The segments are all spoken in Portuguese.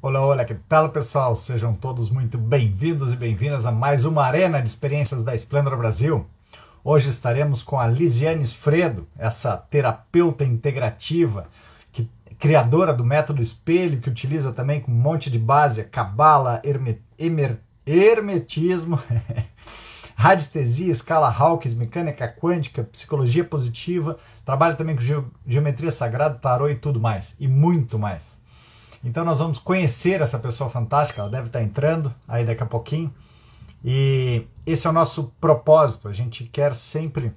Olá, olá, que tal, pessoal? Sejam todos muito bem-vindos e bem-vindas a mais uma Arena de Experiências da Splendor Brasil. Hoje estaremos com a Lisiane Fredo, essa terapeuta integrativa, criadora do método espelho, que utiliza também com um monte de base, cabala, hermetismo, radiestesia, escala Hawkins, mecânica quântica, psicologia positiva, trabalha também com geometria sagrada, tarô e tudo mais, e muito mais. Então nós vamos conhecer essa pessoa fantástica, ela deve estar entrando aí daqui a pouquinho. E esse é o nosso propósito. A gente quer sempre,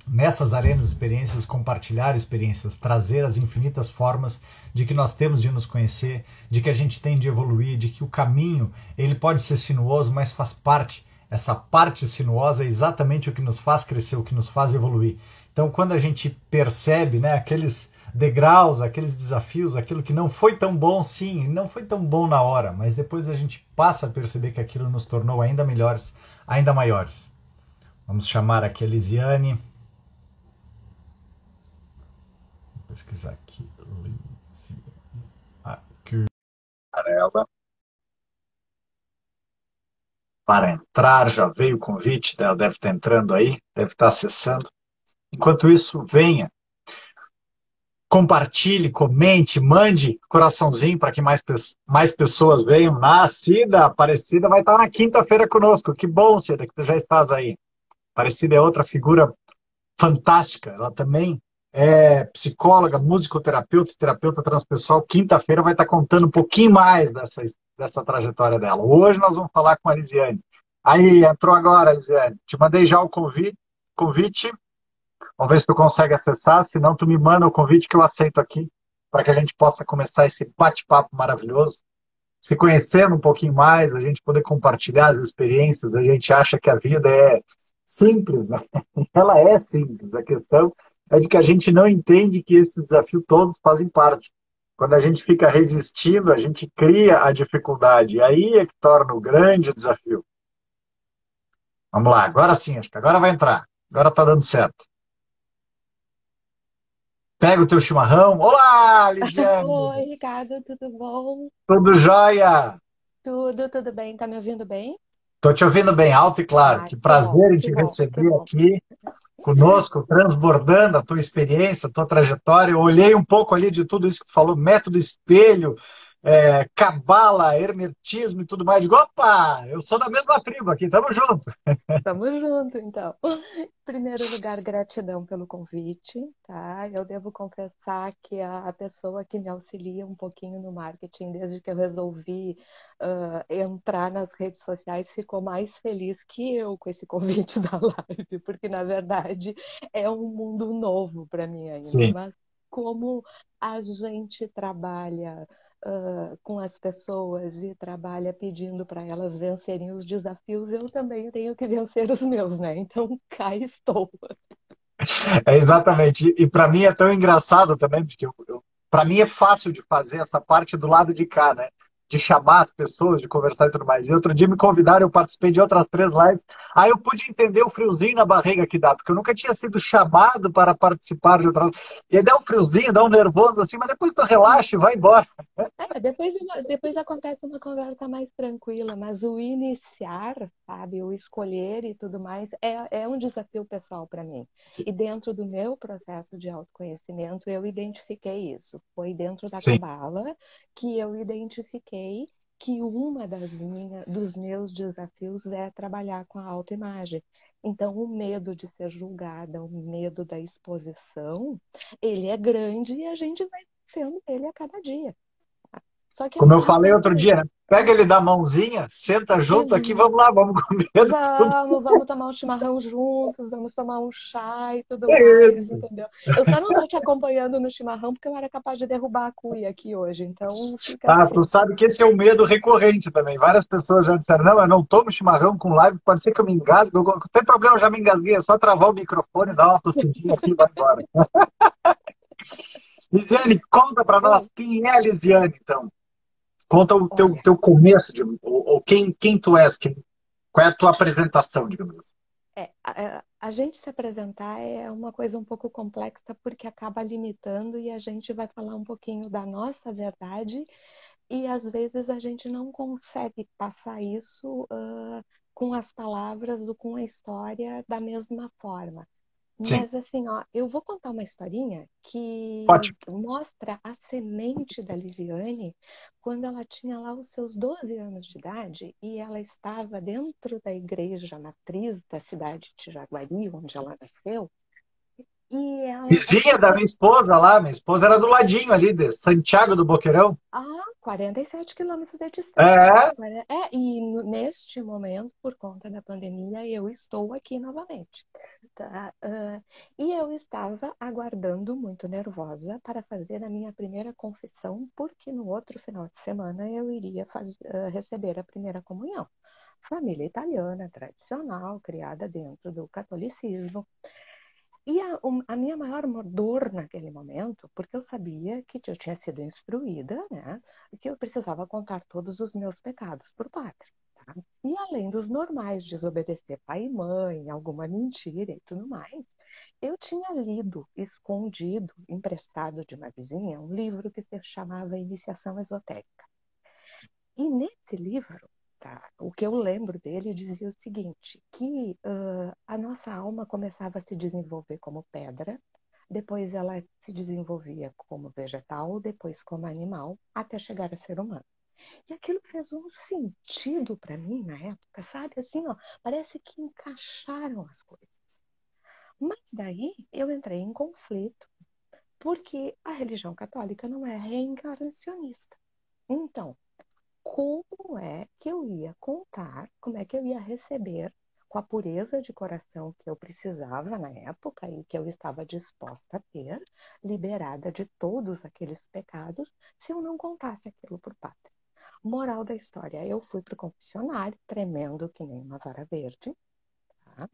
nessas arenas de experiências, compartilhar experiências, trazer as infinitas formas de que nós temos de nos conhecer, de que a gente tem de evoluir, de que o caminho ele pode ser sinuoso, mas faz parte. Essa parte sinuosa é exatamente o que nos faz crescer, o que nos faz evoluir. Então, quando a gente percebe, né, aqueles degraus, aqueles desafios, aquilo que não foi tão bom, sim, não foi tão bom na hora, mas depois a gente passa a perceber que aquilo nos tornou ainda melhores, ainda maiores. Vamos chamar aqui a Lisiane. Vou pesquisar aqui. Lisiane. Aqui. Ela. Para entrar, já veio o convite, ela deve estar entrando aí, deve estar acessando. Enquanto isso, venha. Compartilhe, comente, mande coraçãozinho para que mais pessoas venham. Cida, Aparecida vai estar na quinta-feira conosco. Que bom, Cida, que tu já estás aí. Aparecida é outra figura fantástica. Ela também é psicóloga, musicoterapeuta, terapeuta transpessoal. Quinta-feira vai estar contando um pouquinho mais dessa trajetória dela. Hoje nós vamos falar com a Lisiane. Aí, entrou agora, Lisiane. Te mandei já o convite. Vamos ver se tu consegue acessar, se não, tu me manda o convite que eu aceito aqui, para que a gente possa começar esse bate-papo maravilhoso, se conhecendo um pouquinho mais, a gente poder compartilhar as experiências. A gente acha que a vida é simples, né? Ela é simples. A questão é de que a gente não entende que esse desafio todos fazem parte. Quando a gente fica resistindo, a gente cria a dificuldade. E aí é que torna o grande desafio. Vamos lá, agora sim, acho que agora vai entrar. Agora está dando certo. Pega o teu chimarrão. Olá, Lisiane! Oi, Ricardo, tudo bom? Tudo jóia? Tudo bem? Tá me ouvindo bem? Estou te ouvindo bem alto e claro. Ah, Que prazer em que te bom, que receber bom. aqui conosco, transbordando a tua experiência, a tua trajetória. Eu olhei um pouco ali de tudo isso que tu falou, método espelho, cabala, hermetismo e tudo mais. Digo, opa, eu sou da mesma tribo aqui, tamo junto. Tamo junto, então. Em primeiro lugar, gratidão pelo convite, tá? Eu devo confessar que a pessoa que me auxilia um pouquinho no marketing, desde que eu resolvi entrar nas redes sociais, ficou mais feliz que eu com esse convite da live, porque na verdade é um mundo novo para mim ainda, Sim. mas como a gente trabalha com as pessoas e trabalha pedindo para elas vencerem os desafios, eu também tenho que vencer os meus, né? Então, cá estou. É exatamente. E para mim é tão engraçado também, porque para mim é fácil de fazer essa parte do lado de cá, né? De chamar as pessoas, de conversar e tudo mais. E outro dia me convidaram, eu participei de outras 3 lives. Aí eu pude entender o friozinho na barriga que dá, porque eu nunca tinha sido chamado para participar de outras. E aí dá um friozinho, dá um nervoso assim, mas depois tu relaxa e vai embora. Depois acontece uma conversa mais tranquila, mas o iniciar, sabe, o escolher e tudo mais, é um desafio pessoal para mim. E dentro do meu processo de autoconhecimento, eu identifiquei isso. Foi dentro da Sim. Cabala que eu identifiquei que dos meus desafios é trabalhar com a autoimagem. Então, o medo de ser julgada, o medo da exposição, ele é grande e a gente vai sendo ele a cada dia. Só que eu Como eu falei outro reconheço. dia, né? Pega ele da mãozinha, senta junto aqui, Ex- vamos lá, vamos comer tudo. vamos tomar um chimarrão juntos, vamos tomar um chá e tudo mais, Isso. entendeu? Eu só não estou te acompanhando no chimarrão porque eu era capaz de derrubar a cuia aqui hoje, então fica Ah, tu assim. sabe que esse é o medo recorrente também. Várias pessoas já disseram, não, eu não tomo chimarrão com live, pode ser que eu me engasgue. Não tem problema, eu já me engasguei, é só travar o microfone, dar uma tossidinha aqui e vai embora. Lisiane, conta pra nós Oi, quem é a Lisiane, então. Conta o teu, olha, teu começo, ou quem tu és, qual é a tua apresentação, digamos assim. a gente se apresentar é uma coisa um pouco complexa porque acaba limitando e a gente vai falar um pouquinho da nossa verdade E às vezes a gente não consegue passar isso com as palavras ou com a história da mesma forma. Sim, Mas assim, ó, eu vou contar uma historinha que ótimo. mostra a semente da Lisiane quando ela tinha lá os seus 12 anos de idade e ela estava dentro da igreja matriz da cidade de Jaguari, onde ela nasceu, e ela, Vizinha da minha esposa era do ladinho ali, de Santiago do Boqueirão. 47 quilômetros de distância. É, Neste momento, por conta da pandemia, eu estou aqui novamente. Tá? E eu estava aguardando, muito nervosa, para fazer a minha primeira confissão, porque no outro final de semana eu iria receber a primeira comunhão. Família italiana, tradicional, criada dentro do catolicismo. E a minha maior dor naquele momento, porque eu sabia que eu tinha sido instruída, né, que eu precisava contar todos os meus pecados para o padre. Tá? E além dos normais, desobedecer pai e mãe, alguma mentira e tudo mais, eu tinha lido, escondido, emprestado de uma vizinha, um livro que se chamava Iniciação Esotérica. E nesse livro, tá, o que eu lembro dele dizia o seguinte, que a nossa alma começava a se desenvolver como pedra, depois ela se desenvolvia como vegetal, depois como animal, até chegar a ser humano. E aquilo fez um sentido para mim na época, sabe? Assim, ó, parece que encaixaram as coisas. Mas daí eu entrei em conflito, porque a religião católica não é reencarnacionista. Então, como é que eu ia contar, como é que eu ia receber com a pureza de coração que eu precisava na época e que eu estava disposta a ter, liberada de todos aqueles pecados, se eu não contasse aquilo para o padre. Moral da história, eu fui para o confessionário, tremendo que nem uma vara verde, tá?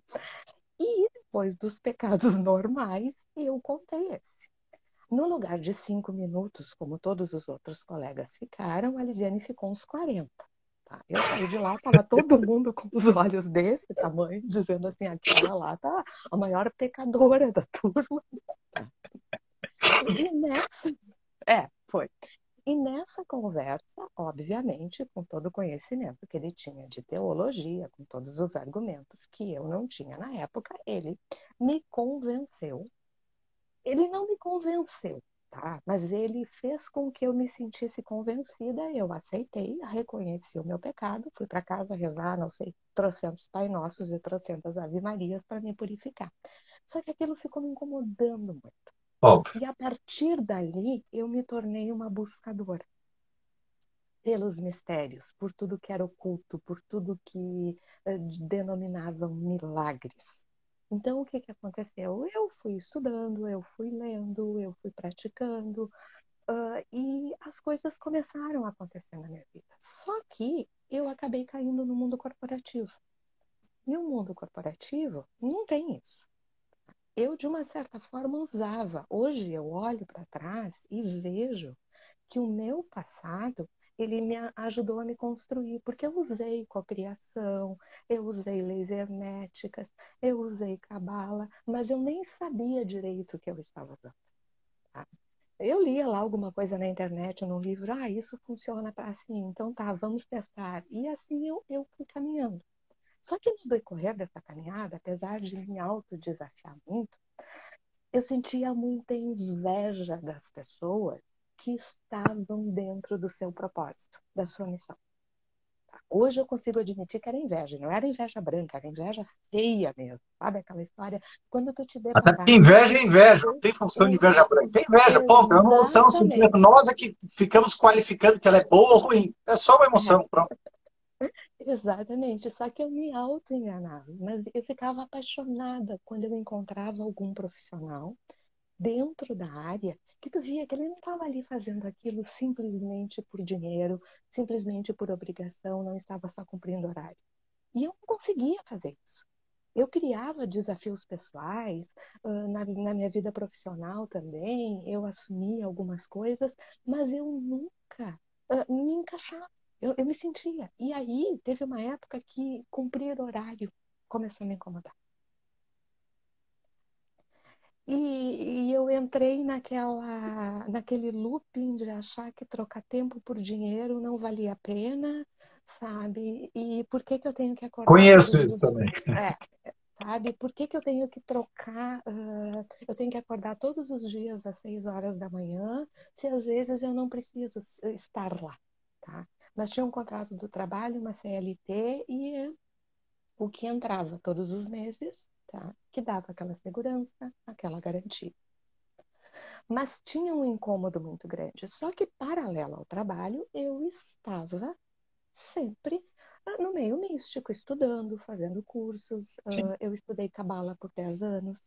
E depois dos pecados normais, eu contei esse. No lugar de 5 minutos, como todos os outros colegas ficaram, a Lisiane ficou uns 40. Tá? Eu saí de lá, estava todo mundo com os olhos desse tamanho, dizendo assim, aquela lá tá a maior pecadora da turma. E nessa, foi. E nessa conversa, obviamente, com todo o conhecimento que ele tinha de teologia, com todos os argumentos que eu não tinha na época, ele me convenceu. Ele não me convenceu, tá? Mas ele fez com que eu me sentisse convencida. Eu aceitei, reconheci o meu pecado, fui para casa rezar, não sei, trocentos Pai Nossos e trocentas Ave Marias para me purificar. Só que aquilo ficou me incomodando muito. óbvio. E a partir dali, eu me tornei uma buscadora pelos mistérios, por tudo que era oculto, por tudo que denominavam milagres. Então, o que que aconteceu? Eu fui estudando, eu fui lendo, eu fui praticando, e as coisas começaram a acontecer na minha vida. Só que eu acabei caindo no mundo corporativo. E o mundo corporativo não tem isso. Eu, de uma certa forma, usava. Hoje eu olho para trás e vejo que o meu passado ele me ajudou a me construir, porque eu usei cocriação, eu usei leis herméticas, eu usei cabala, mas eu nem sabia direito o que eu estava usando. Tá? Eu lia lá alguma coisa na internet, num livro, isso funciona para assim, então tá, vamos testar. E assim eu fui caminhando. Só que no decorrer dessa caminhada, apesar de me autodesafiar muito, eu sentia muita inveja das pessoas que estavam dentro do seu propósito, da sua missão. Hoje eu consigo admitir que era inveja, não era inveja branca, era inveja feia mesmo, sabe aquela história? Quando tu te Até porque deparar inveja é inveja, não com... tem função de Ex inveja branca. É inveja, ponto. É uma emoção, um sentimento. Exatamente. Nós é que ficamos qualificando que ela é boa ou ruim. É só uma É, emoção, pronto. exatamente. Só que eu me auto-enganava, mas eu ficava apaixonada quando eu encontrava algum profissional dentro da área que tu via que ele não estava ali fazendo aquilo simplesmente por dinheiro, simplesmente por obrigação, não estava só cumprindo horário. E eu não conseguia fazer isso. Eu criava desafios pessoais, na minha vida profissional também, eu assumia algumas coisas, mas eu nunca me encaixava. Eu me sentia. E aí teve uma época que cumprir horário começou a me incomodar. E eu entrei naquele looping de achar que trocar tempo por dinheiro não valia a pena, sabe? E por que que eu tenho que acordar Conheço todos isso os... também. É, sabe? Por que que eu tenho que trocar... eu tenho que acordar todos os dias às 6 horas da manhã, se às vezes eu não preciso estar lá, tá? Mas tinha um contrato do trabalho, uma CLT, e o que entrava todos os meses, tá? Que dava aquela segurança, aquela garantia. Mas tinha um incômodo muito grande. Só que, paralelo ao trabalho, eu estava sempre no meio místico, estudando, fazendo cursos. Sim. Eu estudei cabala por 10 anos.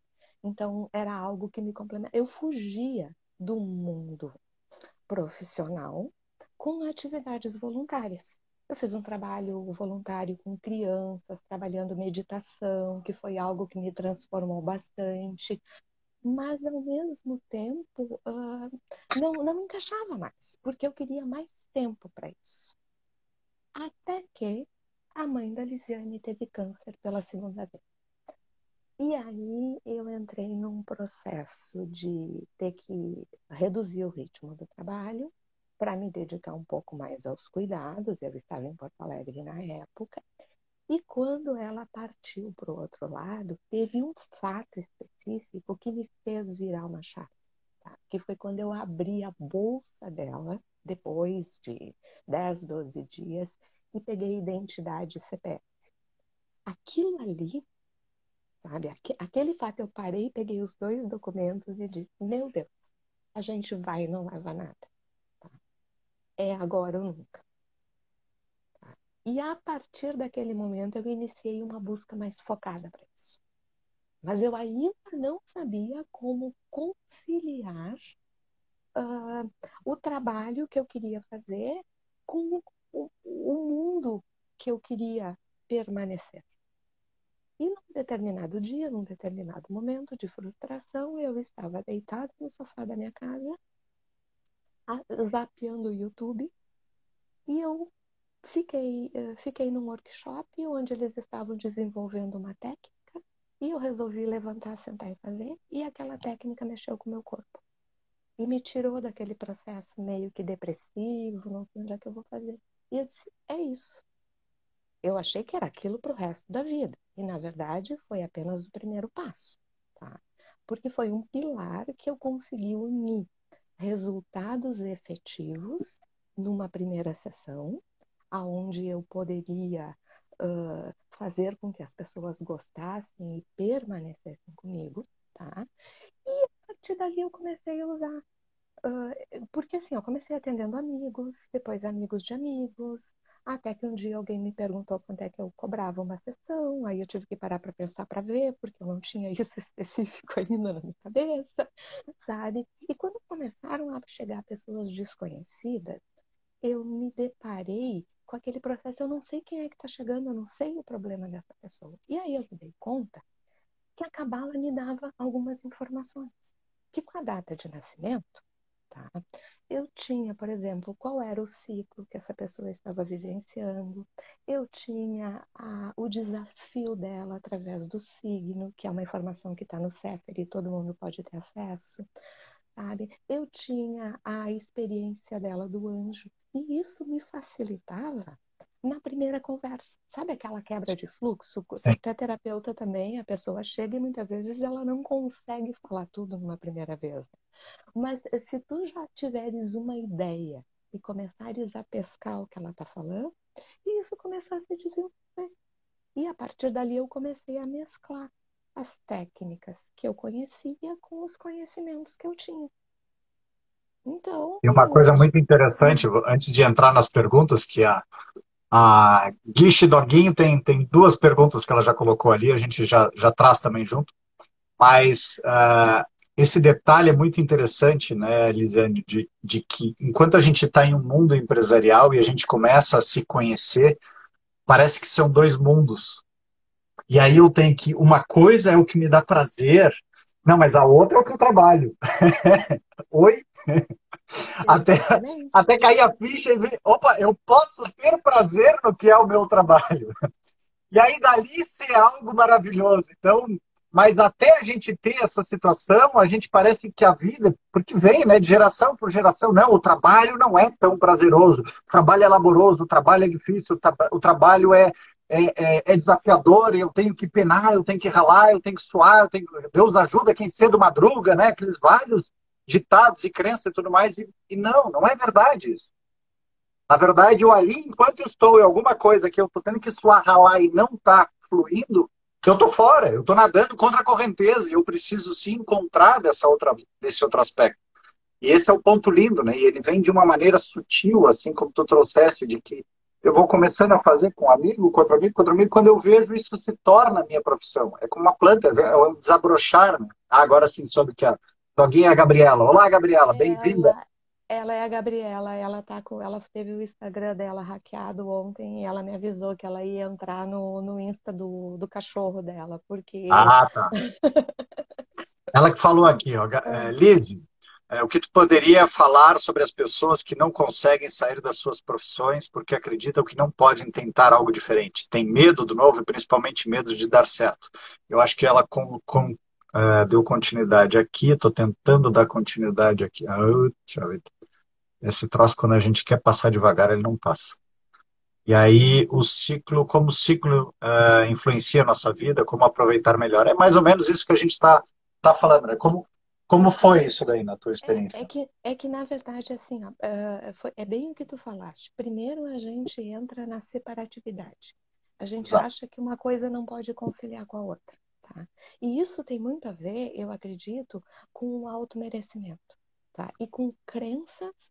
Então, era algo que me complementava. Eu fugia do mundo profissional com atividades voluntárias. Eu fiz um trabalho voluntário com crianças, trabalhando meditação, que foi algo que me transformou bastante, mas ao mesmo tempo não me encaixava mais, porque eu queria mais tempo para isso. Até que a mãe da Lisiane teve câncer pela segunda vez. E aí eu entrei num processo de ter que reduzir o ritmo do trabalho para me dedicar um pouco mais aos cuidados. Eu estava em Porto Alegre na época. E quando ela partiu para o outro lado, teve um fato específico que me fez virar uma chave, tá? Que foi quando eu abri a bolsa dela, depois de 10, 12 dias, e peguei identidade e CPF. Aquilo ali, sabe? Aquele fato, eu parei, peguei os dois documentos e disse, meu Deus, a gente vai e não leva nada. Tá? É agora ou nunca. Tá? E a partir daquele momento eu iniciei uma busca mais focada para isso. Mas eu ainda não sabia como conciliar o trabalho que eu queria fazer com o mundo que eu queria permanecer. E num determinado dia, num determinado momento de frustração, eu estava deitada no sofá da minha casa, zapeando o YouTube, e eu fiquei num workshop onde eles estavam desenvolvendo uma técnica, e eu resolvi levantar, sentar e fazer, e aquela técnica mexeu com o meu corpo. E me tirou daquele processo meio que depressivo, não sei onde é que eu vou fazer. E eu disse, é isso. Eu achei que era aquilo para o resto da vida. E, na verdade, foi apenas o primeiro passo. Tá? Porque foi um pilar que eu consegui unir resultados efetivos numa primeira sessão, aonde eu poderia fazer com que as pessoas gostassem e permanecessem comigo. Tá? E a partir dali eu comecei a usar. Porque assim, eu comecei atendendo amigos, depois amigos de amigos, até que um dia alguém me perguntou quanto é que eu cobrava uma sessão, aí eu tive que parar para pensar para ver, porque eu não tinha isso específico ainda na minha cabeça, sabe? E quando começaram a chegar pessoas desconhecidas, eu me deparei com aquele processo, eu não sei quem é que está chegando, eu não sei o problema dessa pessoa. E aí eu me dei conta que a cabala me dava algumas informações, que com a data de nascimento, tá? Eu tinha, por exemplo, qual era o ciclo que essa pessoa estava vivenciando. Eu tinha o desafio dela através do signo, que é uma informação que está no Sefer e todo mundo pode ter acesso, sabe? Eu tinha a experiência dela do anjo. E isso me facilitava na primeira conversa. Sabe aquela quebra de fluxo? Tu Sim. é terapeuta também, a pessoa chega e muitas vezes ela não consegue falar tudo numa primeira vez. Mas se tu já tiveres uma ideia e começares a pescar o que ela está falando, e isso começar a se desenvolver. E a partir dali eu comecei a mesclar as técnicas que eu conhecia com os conhecimentos que eu tinha. Então, E uma coisa muito interessante, antes de entrar nas perguntas, que a Guiche Doguinho tem duas perguntas que ela já colocou ali, a gente já traz também junto. Mas esse detalhe é muito interessante, né, Elisiane, de que enquanto a gente está em um mundo empresarial e a gente começa a se conhecer, parece que são dois mundos. E aí eu tenho que, uma coisa é o que me dá prazer, não, mas a outra é o que eu trabalho. Oi? Até, exatamente. até cair a ficha e ver, opa, eu posso ter prazer no que é o meu trabalho. E aí dali ser algo maravilhoso. Então, Mas até a gente ter essa situação, a gente parece que a vida, porque vem, né, de geração por geração, não, o trabalho não é tão prazeroso, o trabalho é laboroso, o trabalho é difícil, o trabalho é desafiador, eu tenho que penar, eu tenho que ralar, eu tenho que suar, Deus ajuda quem cedo madruga, né, aqueles vários ditados e crenças e tudo mais, e não é verdade isso. Na verdade, eu ali, enquanto eu estou em alguma coisa que eu estou tendo que suar, ralar e não está fluindo, eu estou fora, eu estou nadando contra a correnteza e eu preciso se encontrar desse outro aspecto. E esse é o ponto lindo, né? E ele vem de uma maneira sutil, assim como tu trouxeste, de que eu vou começando a fazer com amigo, contra amigo, contra amigo, quando eu vejo isso se torna a minha profissão. É como uma planta, é um desabrochar, né? Ah, agora sim, soube que a doguinha é a Gabriela. Olá, Gabriela, bem-vinda. Ela é a Gabriela, ela teve o Instagram dela hackeado ontem e ela me avisou que ela ia entrar no Insta do cachorro dela, porque Ah, tá. Ela que falou aqui, ó, Lizzie, o que tu poderia falar sobre as pessoas que não conseguem sair das suas profissões porque acreditam que não podem tentar algo diferente? Tem medo do novo e principalmente medo de dar certo. Eu acho que ela deu continuidade aqui, estou tentando dar continuidade aqui. Deixa eu ver. Esse troço, quando a gente quer passar devagar, ele não passa. E aí, o ciclo, como o ciclo influencia a nossa vida, como aproveitar melhor. É mais ou menos isso que a gente tá falando, né? Como foi isso daí na tua experiência? é que na verdade, assim, ó, é bem o que tu falaste. Primeiro a gente entra na separatividade. A gente Exato. acha que uma coisa não pode conciliar com a outra, tá? E isso tem muito a ver, eu acredito, com o automerecimento, tá? E com crenças.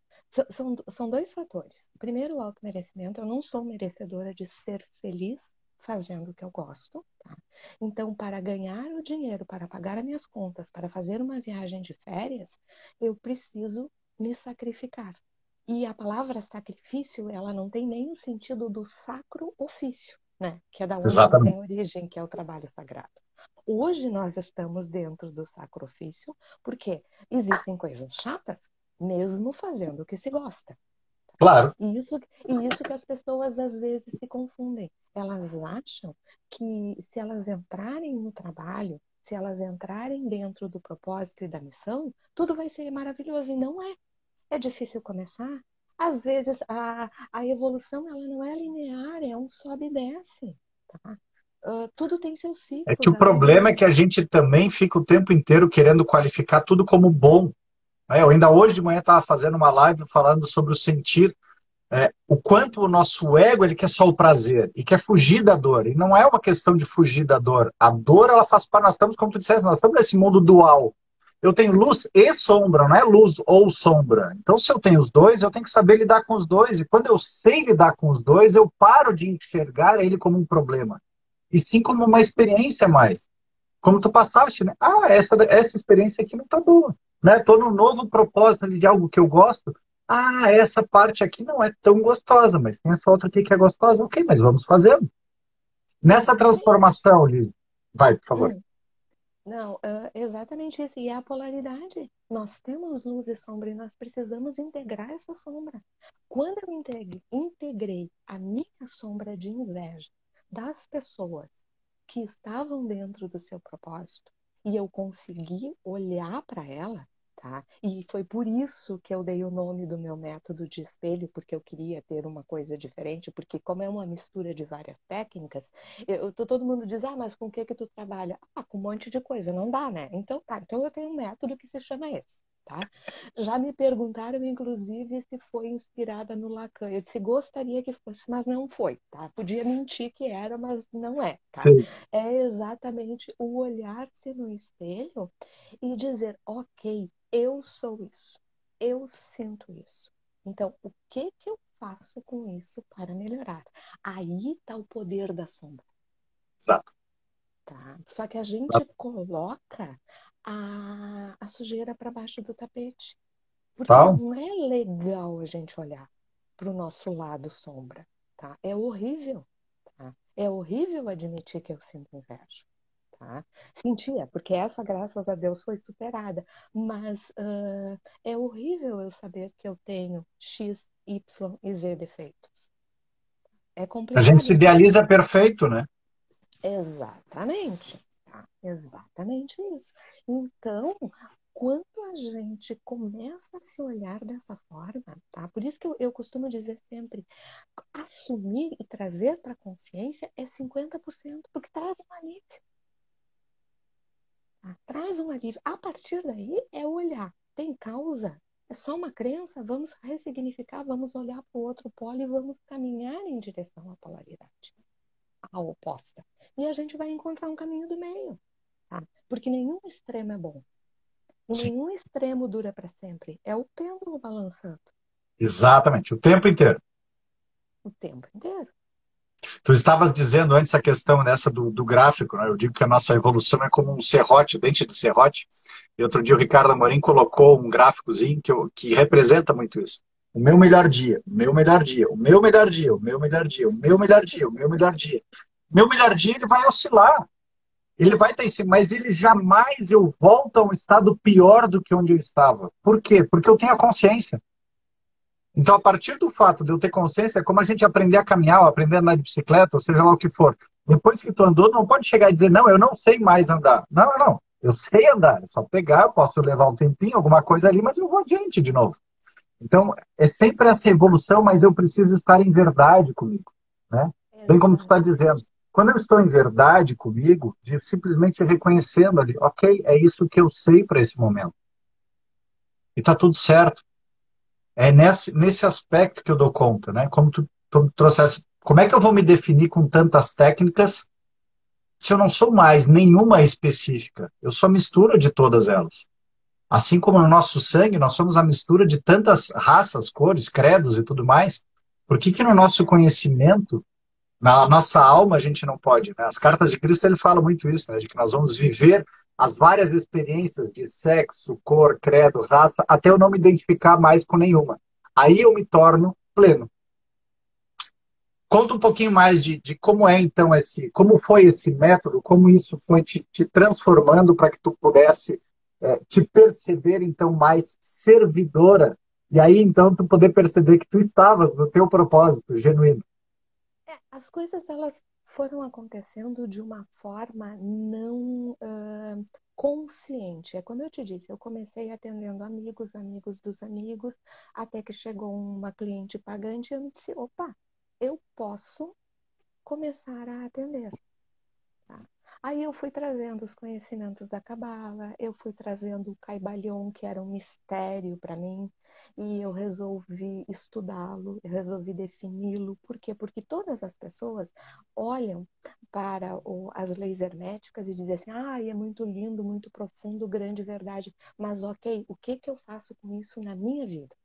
São dois fatores. Primeiro, o automerecimento. Eu não sou merecedora de ser feliz fazendo o que eu gosto, tá? Então, para ganhar o dinheiro, para pagar as minhas contas, para fazer uma viagem de férias, eu preciso me sacrificar. E a palavra sacrifício, ela não tem nem o sentido do sacro ofício, né? Que é da onde ela Exatamente. tem origem, que é o trabalho sagrado. Hoje nós estamos dentro do sacro ofício, porque existem coisas chatas, mesmo fazendo o que se gosta. Claro. E isso que as pessoas às vezes se confundem. Elas acham que se elas entrarem no trabalho, se elas entrarem dentro do propósito e da missão, tudo vai ser maravilhoso. E não é. É difícil começar. Às vezes a evolução ela não é linear, é um sobe e desce. Tá? Tudo tem seus É que ciclos. o problema é que a gente também fica o tempo inteiro querendo qualificar tudo como bom, né? Eu ainda hoje de manhã estava fazendo uma live falando sobre o sentir. O quanto o nosso ego ele quer só o prazer e quer fugir da dor. E não é uma questão de fugir da dor. A dor, ela faz parte. Nós estamos, como tu disseste, nós estamos nesse mundo dual. Eu tenho luz e sombra, não é luz ou sombra. Então, se eu tenho os dois, eu tenho que saber lidar com os dois. E quando eu sei lidar com os dois, eu paro de enxergar ele como um problema. E sim como uma experiência a mais. Como tu passaste, né? Ah, essa experiência aqui não tá boa. Né? Tô num novo propósito ali de algo que eu gosto. Ah, essa parte aqui não é tão gostosa, mas tem essa outra aqui que é gostosa. Ok, mas vamos fazendo. Nessa Exatamente. transformação, Liz, vai, por favor. Hum. Não, exatamente isso. E é a polaridade. Nós temos luz e sombra e nós precisamos integrar essa sombra. Quando eu integrei a minha sombra de inveja das pessoas que estavam dentro do seu propósito e eu consegui olhar para ela, tá? E foi por isso que eu dei o nome do meu método de espelho, porque eu queria ter uma coisa diferente, porque como é uma mistura de várias técnicas, todo mundo diz, ah, mas com o que tu trabalha? Ah, com um monte de coisa, não dá, né? Então tá, então eu tenho um método que se chama esse. Tá? Já me perguntaram, inclusive, se foi inspirada no Lacan. Eu disse, gostaria que fosse, mas não foi, tá? Podia mentir que era, mas não é, tá? Sim. É exatamente o olhar-se no espelho e dizer, ok, eu sou isso, eu sinto isso. Então, o que que eu faço com isso para melhorar? Aí está o poder da sombra. Exato. Tá? Só que a gente coloca a sujeira para baixo do tapete. Porque Tal. não é legal a gente olhar para o nosso lado sombra. Tá? É horrível. Tá? É horrível admitir que eu sinto inveja. Tá? Sentia, porque essa, graças a Deus, foi superada. Mas é horrível eu saber que eu tenho X, Y e Z defeitos. É A gente complicado se saber. idealiza perfeito, né? Exatamente. Tá? Exatamente isso. Então, quando a gente começa a se olhar dessa forma, tá? Por isso que eu costumo dizer sempre, assumir e trazer para a consciência é 50%, porque traz um alívio. Tá? Traz um alívio. A partir daí é olhar. Tem causa? É só uma crença? Vamos ressignificar, vamos olhar para o outro polo e vamos caminhar em direção à polaridade, à oposta. E a gente vai encontrar um caminho do meio. Tá? Porque nenhum extremo é bom. E Sim, nenhum extremo dura para sempre. É o pêndulo balançando exatamente, o tempo inteiro. o tempo inteiro. Tu estavas dizendo antes a questão dessa do gráfico, né? Eu digo que a nossa evolução é como um serrote, dente de serrote. E outro dia o Ricardo Amorim colocou um gráficozinho que representa muito isso. O meu melhor dia, o meu melhor dia, o meu melhor dia, o meu melhor dia, o meu melhor dia, o meu melhor dia. Meu melhor dia ele vai oscilar, ele vai estar em cima, mas ele jamais eu volto a um estado pior do que onde eu estava. Por quê? Porque eu tenho a consciência. Então, a partir do fato de eu ter consciência, é como a gente aprender a caminhar, ou aprender a andar de bicicleta, ou seja lá o que for. Depois que tu andou, não pode chegar e dizer, não, eu não sei mais andar. Não, não, não. Eu sei andar, é só pegar, eu posso levar um tempinho, alguma coisa ali, mas eu vou adiante de novo. Então, é sempre essa evolução, mas eu preciso estar em verdade comigo, né? Bem como tu está dizendo. Exatamente. Quando eu estou em verdade comigo, de simplesmente reconhecendo ali, ok, é isso que eu sei para esse momento. E está tudo certo. É nesse aspecto que eu dou conta, né? Como tu trouxesse, como é que eu vou me definir com tantas técnicas se eu não sou mais nenhuma específica? Eu sou a mistura de todas elas. Assim como no nosso sangue, nós somos a mistura de tantas raças, cores, credos e tudo mais. Por que que no nosso conhecimento, na nossa alma, a gente não pode? Né? As cartas de Cristo, ele fala muito isso, né? De que nós vamos viver as várias experiências de sexo, cor, credo, raça, até eu não me identificar mais com nenhuma. Aí eu me torno pleno. Conta um pouquinho mais de como é então como foi esse método, como isso foi te transformando para que tu pudesse te perceber então mais servidora e aí então tu poder perceber que tu estavas no teu propósito genuíno. As coisas elas foram acontecendo de uma forma não consciente. É como eu te disse, eu comecei atendendo amigos, amigos dos amigos, até que chegou uma cliente pagante e eu me disse, opa, eu posso começar a atender. Tá? Aí eu fui trazendo os conhecimentos da Cabala, eu fui trazendo o Caibalion, que era um mistério para mim, e eu resolvi estudá-lo, eu resolvi defini-lo. Por quê? Porque todas as pessoas olham para as leis herméticas e dizem assim, ah, é muito lindo, muito profundo, grande verdade. Mas ok, o que que eu faço com isso na minha vida?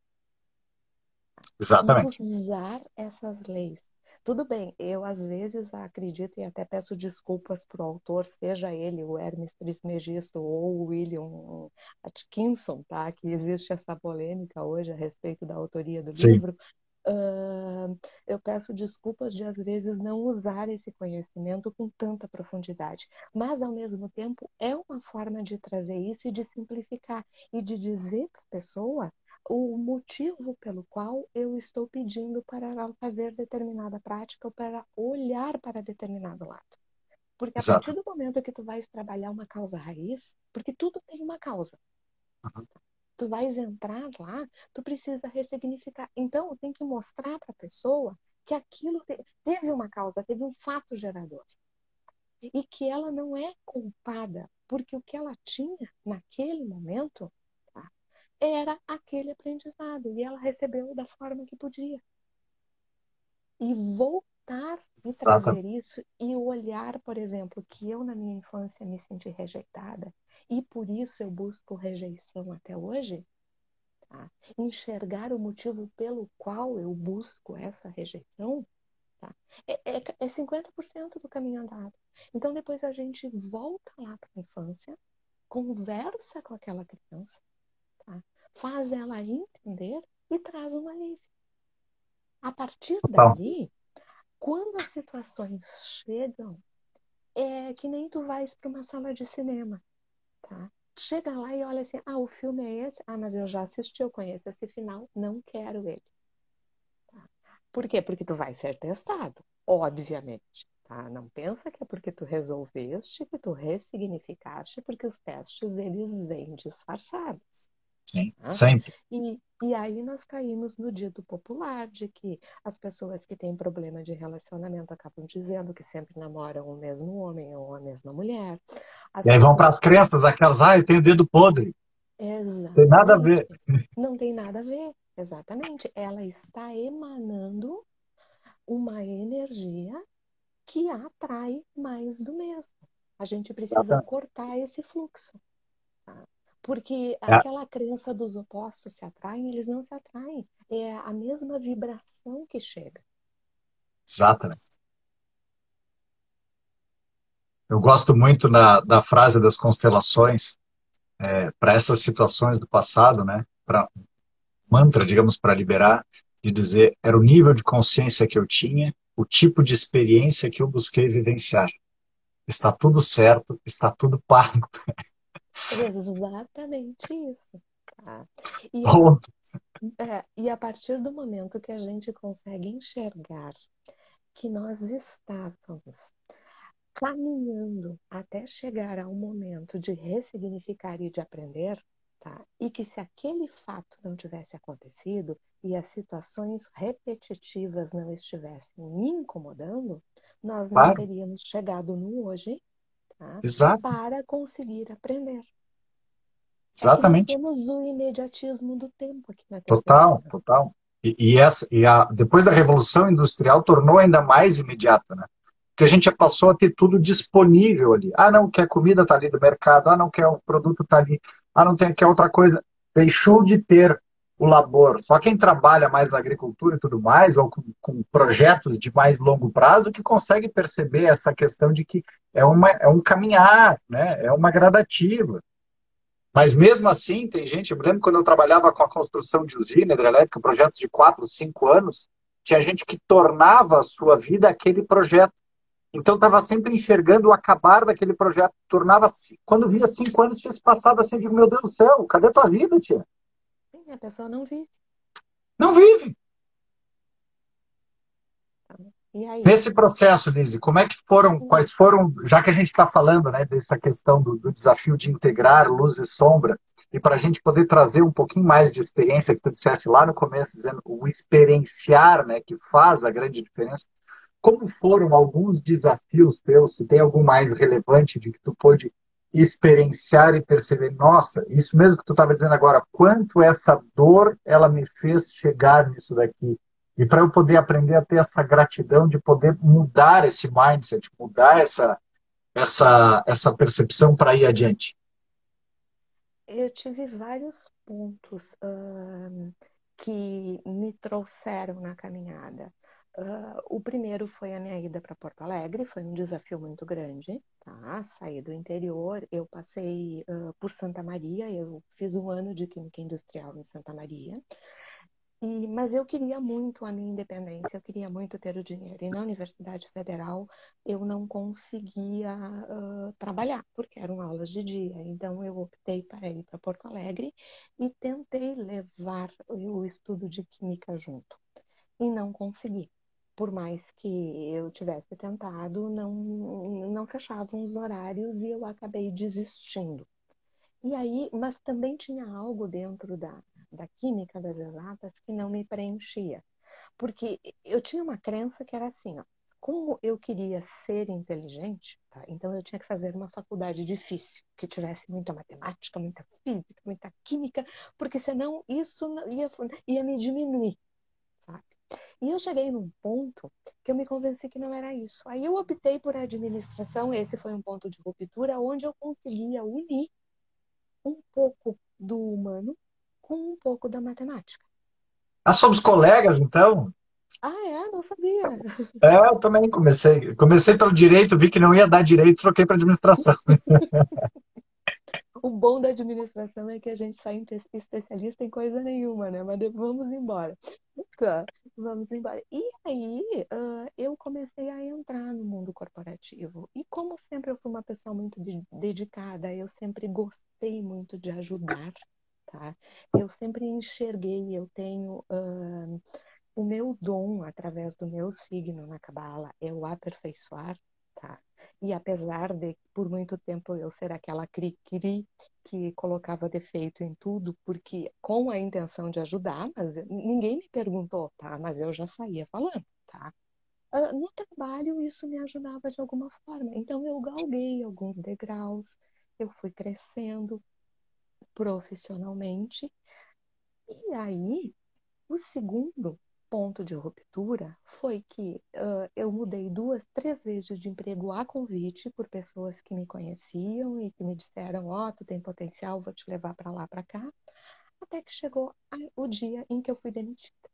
E Exatamente. usar essas leis. Tudo bem, eu às vezes acredito e até peço desculpas para o autor, seja ele o Hermes Trismegisto ou o William Atkinson, tá? Que existe essa polêmica hoje a respeito da autoria do Sim, livro. Eu peço desculpas de às vezes não usar esse conhecimento com tanta profundidade, mas ao mesmo tempo é uma forma de trazer isso e de simplificar e de dizer para a pessoa o motivo pelo qual eu estou pedindo para ela fazer determinada prática ou para olhar para determinado lado. Porque a partir exato. do momento que tu vais trabalhar uma causa raiz, porque tudo tem uma causa, Uhum. tu vais entrar lá, tu precisa ressignificar. Então, tem que mostrar para a pessoa que aquilo teve uma causa, teve um fato gerador. E que ela não é culpada, porque o que ela tinha naquele momento, tá, era aquele aprendizado. E ela recebeu da forma que podia. E voltar e trazer Exatamente. isso e olhar, por exemplo, que eu na minha infância me senti rejeitada e por isso eu busco rejeição até hoje, tá? Enxergar o motivo pelo qual eu busco essa rejeição, tá? É 50% do caminho andado. Então depois a gente volta lá para a infância, conversa com aquela criança, tá? Faz ela entender e traz um alívio. A partir Total. dali, quando as situações chegam, é que nem tu vais para uma sala de cinema, tá? Chega lá e olha assim, ah, o filme é esse? Ah, mas eu já assisti, eu conheço esse final, não quero ele. Por quê? Porque tu vai ser testado, obviamente. tá? Não pensa que é porque tu resolveste, que tu ressignificaste, porque os testes, eles vêm disfarçados. Sim, Tá? sempre. E aí nós caímos no dito popular de que as pessoas que têm problema de relacionamento acabam dizendo que sempre namoram o mesmo homem ou a mesma mulher. As E aí vão para pessoas as que... crenças, aquelas, eu tenho dedo podre. Tem nada a ver. Exatamente. Não tem nada a ver. Exatamente. Ela está emanando uma energia que atrai mais do mesmo. A gente precisa Exatamente. cortar esse fluxo. Tá? Porque É, aquela crença dos opostos se atraem, eles não se atraem. É a mesma vibração que chega. exatamente. Eu gosto muito da frase das constelações para essas situações do passado, né? Para mantra, digamos, para liberar, de dizer era o nível de consciência que eu tinha, o tipo de experiência que eu busquei vivenciar. Está tudo certo, está tudo pago. Exatamente isso. Tá? E, a, Ponto. e a partir do momento que a gente consegue enxergar que nós estávamos caminhando até chegar ao momento de ressignificar e de aprender, tá? E que se aquele fato não tivesse acontecido e as situações repetitivas não estivessem me incomodando, nós não Claro, teríamos chegado no hoje, tá? exato, Para conseguir aprender. É que nós exatamente. temos o imediatismo do tempo aqui na terceira Total, dimensão. total. Depois da Revolução Industrial tornou ainda mais imediata, né? Porque a gente já passou a ter tudo disponível ali. Ah, não, quer comida está ali do mercado. Ah, não, quer o produto está ali. Ah, não tem quer outra coisa. Deixou de ter o labor. Só quem trabalha mais na agricultura e tudo mais, ou com projetos de mais longo prazo, que consegue perceber essa questão de que é um caminhar, né? É uma gradativa. Mas mesmo assim, tem gente, eu me lembro quando eu trabalhava com a construção de usina hidrelétrica, projetos de 4, 5 anos, tinha gente que tornava a sua vida aquele projeto. Então estava sempre enxergando o acabar daquele projeto. Tornava, quando via 5 anos, tinha se passado assim, eu digo, meu Deus do céu, cadê tua vida, tia? Sim, a pessoa não vive. Não vive. Tá? E aí? Nesse processo, Lise, como é que foram, quais foram, já que a gente está falando, né, dessa questão do desafio de integrar luz e sombra, e para a gente poder trazer um pouquinho mais de experiência, que tu dissesse lá no começo, dizendo o experienciar, né, que faz a grande diferença, como foram alguns desafios teus, se tem algum mais relevante de que tu pôde experienciar e perceber, nossa, isso mesmo que tu estava dizendo agora, quanto essa dor ela me fez chegar nisso daqui. E para eu poder aprender a ter essa gratidão de poder mudar esse mindset, mudar essa percepção para ir adiante. Eu tive vários pontos que me trouxeram na caminhada. O primeiro foi a minha ida para Porto Alegre, foi um desafio muito grande, tá? Saí do interior, eu passei por Santa Maria, eu fiz um ano de Química Industrial em Santa Maria, mas eu queria muito a minha independência, eu queria muito ter o dinheiro. E na Universidade Federal eu não conseguia trabalhar, porque eram aulas de dia. Então eu optei para ir para Porto Alegre e tentei levar o estudo de química junto. E não consegui. Por mais que eu tivesse tentado, não fechavam os horários e eu acabei desistindo. E aí, mas também tinha algo dentro da química das exatas que não me preenchia. Porque eu tinha uma crença que era assim, ó, como eu queria ser inteligente, tá? Então eu tinha que fazer uma faculdade difícil, que tivesse muita matemática, muita física, muita química, porque senão isso ia me diminuir, sabe? E eu cheguei num ponto que eu me convenci que não era isso. Aí eu optei por administração, esse foi um ponto de ruptura, onde eu conseguia unir um pouco do humano com um pouco da matemática. Ah, somos colegas, então? Ah, é? Não sabia. Eu também comecei. Comecei pelo direito, vi que não ia dar direito, troquei para administração. O bom da administração é que a gente sai especialista em coisa nenhuma, né? Mas vamos embora. Tá, vamos embora. E aí, eu comecei a entrar no mundo corporativo. E como sempre eu fui uma pessoa muito dedicada, eu sempre gostei muito de ajudar, tá? Eu sempre enxerguei, eu tenho o meu dom, através do meu signo na Cabala, é o aperfeiçoar, tá? E apesar de, por muito tempo, eu ser aquela cri-cri que colocava defeito em tudo, porque com a intenção de ajudar, mas ninguém me perguntou, tá? Mas eu já saía falando, tá? No trabalho, isso me ajudava de alguma forma. Então, eu galguei alguns degraus, eu fui crescendo profissionalmente, e aí o segundo ponto de ruptura foi que eu mudei 2, 3 vezes de emprego a convite por pessoas que me conheciam e que me disseram, ó, tu tem potencial, vou te levar para lá, para cá, até que chegou o dia em que eu fui demitida.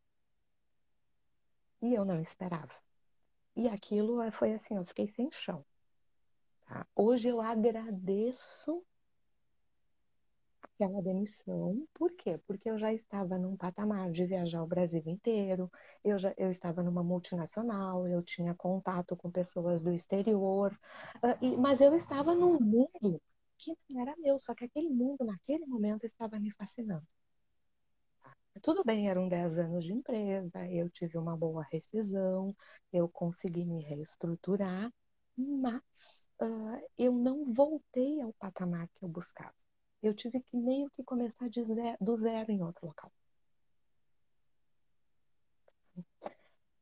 E eu não esperava. E aquilo foi assim, eu fiquei sem chão. Tá? Hoje eu agradeço aquela demissão. Por quê? Porque eu já estava num patamar de viajar o Brasil inteiro, eu estava numa multinacional, eu tinha contato com pessoas do exterior, mas eu estava num mundo que não era meu, só que aquele mundo, naquele momento, estava me fascinando. Tudo bem, eram 10 anos de empresa, eu tive uma boa rescisão, eu consegui me reestruturar, mas eu não voltei ao patamar que eu buscava. Eu tive que meio que começar do zero em outro local.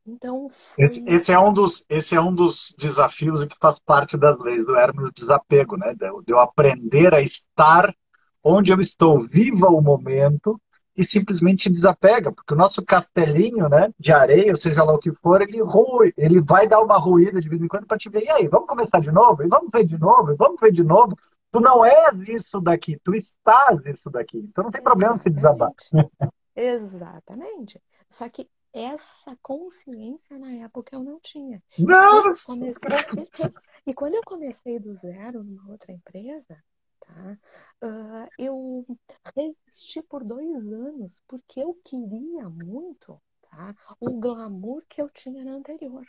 Então foi. Esse é um dos desafios que faz parte das leis do Hermes, do desapego, né? De eu aprender a estar onde eu estou, viva o momento e simplesmente desapega, porque o nosso castelinho, né, de areia, seja lá o que for, ele rui, ele vai dar uma ruída de vez em quando para te ver. E aí, vamos começar de novo? E vamos ver de novo? E vamos ver de novo? Tu não és isso daqui, tu estás isso daqui. Então não tem problema se desabar. Exatamente. Exatamente. Só que essa consciência na época eu não tinha. Nossa, E quando eu comecei do zero numa outra empresa, tá? Eu resisti por 2 anos porque eu queria muito, tá? O glamour que eu tinha na anterior.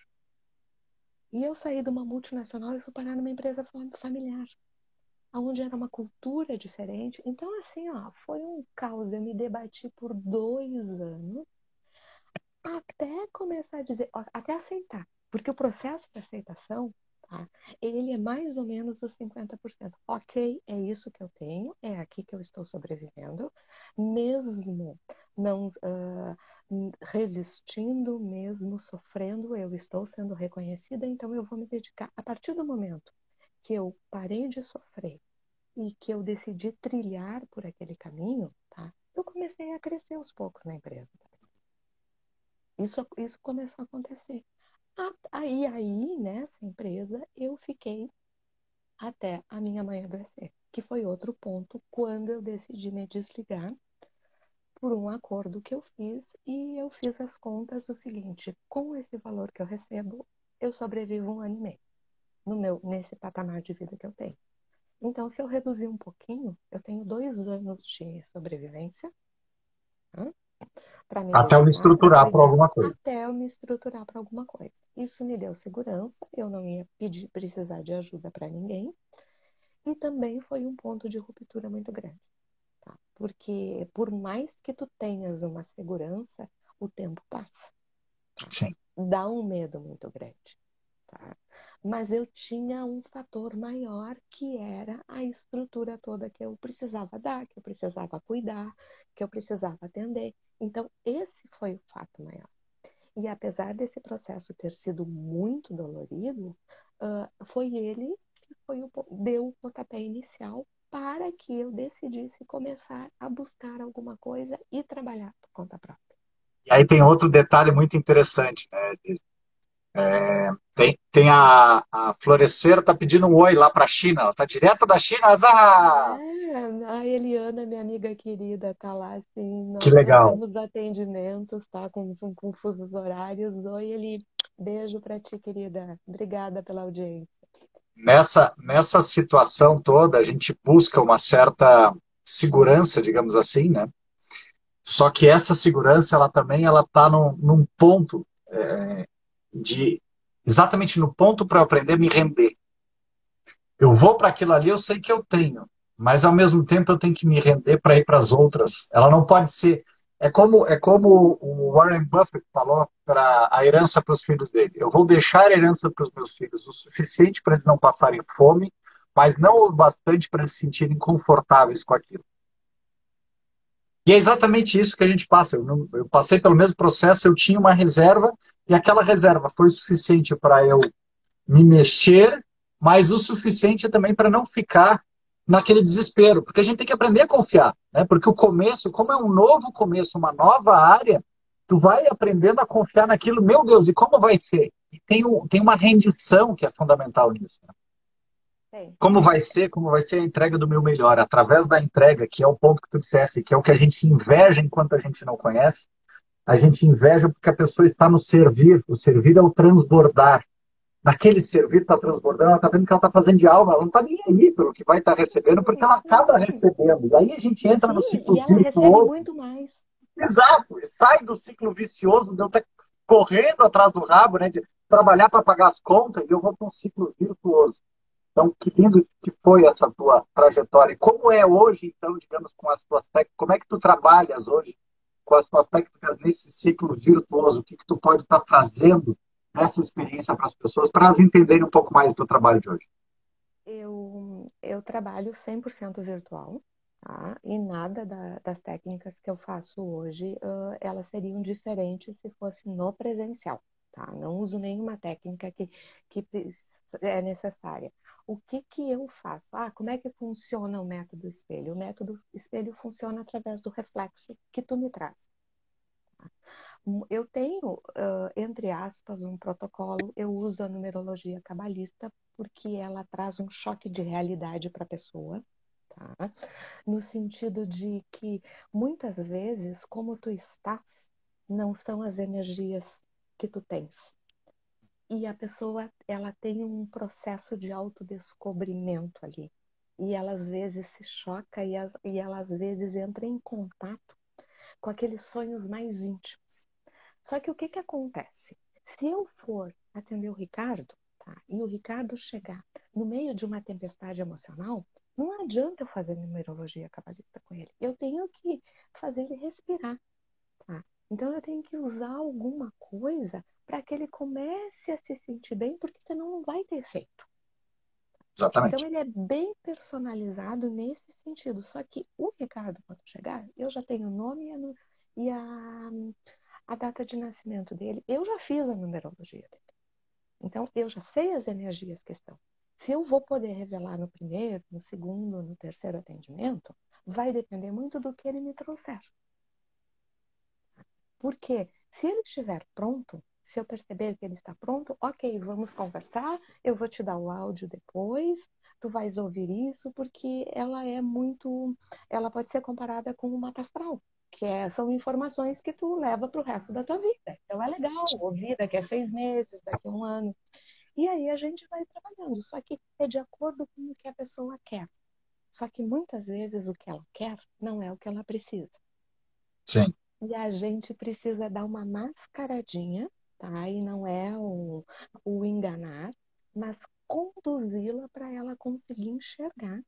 E eu saí de uma multinacional e fui parar numa empresa familiar, onde era uma cultura diferente. Então, assim, ó, foi um caos. Eu me debati por 2 anos até começar a dizer, ó, até aceitar. Porque o processo de aceitação, tá, ele é mais ou menos os 50%. Ok, é isso que eu tenho, é aqui que eu estou sobrevivendo, mesmo não resistindo, mesmo sofrendo, eu estou sendo reconhecida, então eu vou me dedicar. A partir do momento que eu parei de sofrer e que eu decidi trilhar por aquele caminho, tá, eu comecei a crescer aos poucos na empresa. Isso começou a acontecer. Aí, nessa empresa, eu fiquei até a minha mãe adoecer, que foi outro ponto quando eu decidi me desligar por um acordo que eu fiz, e eu fiz as contas o seguinte: com esse valor que eu recebo, eu sobrevivo 1 ano e meio nesse patamar de vida que eu tenho. Então, se eu reduzir um pouquinho, eu tenho 2 anos de sobrevivência, né, para me até eu me dedicar, para estruturar por cuidar, alguma coisa. até eu me estruturar para alguma coisa. Isso me deu segurança, eu não ia precisar de ajuda para ninguém, e também foi um ponto de ruptura muito grande, tá? Porque por mais que tu tenhas uma segurança, o tempo passa, tá? Sim. Dá um medo muito grande, tá? Mas eu tinha um fator maior, que era a estrutura toda que eu precisava dar, que eu precisava cuidar, que eu precisava atender. Então, esse foi o fato maior. E apesar desse processo ter sido muito dolorido, foi ele que deu o pontapé inicial para que eu decidisse começar a buscar alguma coisa e trabalhar por conta própria. E aí tem outro detalhe muito interessante, né? Tem a Florescer tá pedindo um oi lá para a China, ela tá direto da China, Azar! A Eliana, minha amiga querida, tá lá assim, Que nós legal. fazemos atendimentos, tá? Com fusos horários. Oi, Eli, beijo pra ti, querida. Obrigada pela audiência. Nessa situação toda, a gente busca uma certa segurança, digamos assim, né? Só que essa segurança, ela também ela está num ponto de exatamente no ponto para eu aprender a me render. Eu vou para aquilo ali, eu sei que eu tenho, mas ao mesmo tempo eu tenho que me render para ir para as outras. Ela não pode ser. É como o Warren Buffett falou para a herança para os filhos dele. Eu vou deixar a herança para os meus filhos o suficiente para eles não passarem fome, mas não o bastante para eles se sentirem confortáveis com aquilo. E é exatamente isso que a gente passa. Eu passei pelo mesmo processo, eu tinha uma reserva, e aquela reserva foi suficiente para eu me mexer, mas o suficiente também para não ficar naquele desespero, porque a gente tem que aprender a confiar, né? Porque o começo, como é um novo começo, uma nova área, tu vai aprendendo a confiar naquilo, meu Deus, e como vai ser? E tem uma rendição que é fundamental nisso, né? Tem. Como vai ser a entrega do meu melhor, através da entrega, que é o ponto que tu dissesse, que é o que a gente inveja enquanto a gente não conhece, a gente inveja porque a pessoa está no servir, o servir é o transbordar, naquele servir está transbordando, ela está vendo que ela está fazendo de alma, ela não está nem aí pelo que vai estar recebendo, porque ela acaba Sim, recebendo. E aí a gente entra no sim, ciclo e ela recebe virtuoso. muito mais. Exato, e sai do ciclo vicioso de eu estar correndo atrás do rabo, né, de trabalhar para pagar as contas, e eu vou para um ciclo virtuoso. Então, que lindo que foi essa tua trajetória. E como é hoje, então, digamos, com as tuas técnicas, como é que tu trabalhas hoje com as tuas técnicas nesse ciclo virtuoso? O que que tu pode estar trazendo dessa experiência para as pessoas, para elas entenderem um pouco mais do teu trabalho de hoje? Eu trabalho 100% virtual, tá? E nada das técnicas que eu faço hoje, elas seriam diferentes se fosse no presencial, tá? Não uso nenhuma técnica que é necessária. O que que eu faço? Como é que funciona o método espelho? O método espelho funciona através do reflexo que tu me traz. Eu tenho, entre aspas, um protocolo. Eu uso a numerologia cabalista porque ela traz um choque de realidade para a pessoa, tá? No sentido de que muitas vezes, como tu estás, não são as energias que tu tens. E a pessoa, ela tem um processo de autodescobrimento ali. E ela às vezes se choca e ela às vezes entra em contato com aqueles sonhos mais íntimos. Só que o que que acontece? Se eu for atender o Ricardo, tá? E o Ricardo chegar no meio de uma tempestade emocional, não adianta eu fazer numerologia cabalista com ele. Eu tenho que fazer ele respirar, tá? Então eu tenho que usar alguma coisa para que ele comece a se sentir bem, porque senão não vai ter efeito. Então Exatamente. ele é bem personalizado nesse sentido. Só que o Ricardo, quando chegar, eu já tenho o nome e a data de nascimento dele. Eu já fiz a numerologia dele. Então, eu já sei as energias que estão. Se eu vou poder revelar no primeiro, no segundo, no terceiro atendimento, vai depender muito do que ele me trouxer. Porque se ele estiver pronto, se eu perceber que ele está pronto, ok, vamos conversar, eu vou te dar o áudio depois, tu vais ouvir isso, porque ela é muito. Ela pode ser comparada com uma mata astral, são informações que tu leva para o resto da tua vida. Então é legal ouvir daqui a 6 meses, daqui a um ano. E aí a gente vai trabalhando, só que é de acordo com o que a pessoa quer. Só que muitas vezes o que ela quer não é o que ela precisa. Sim. E a gente precisa dar uma mascaradinha, tá? E não é o enganar, mas conduzi-la para ela conseguir enxergar,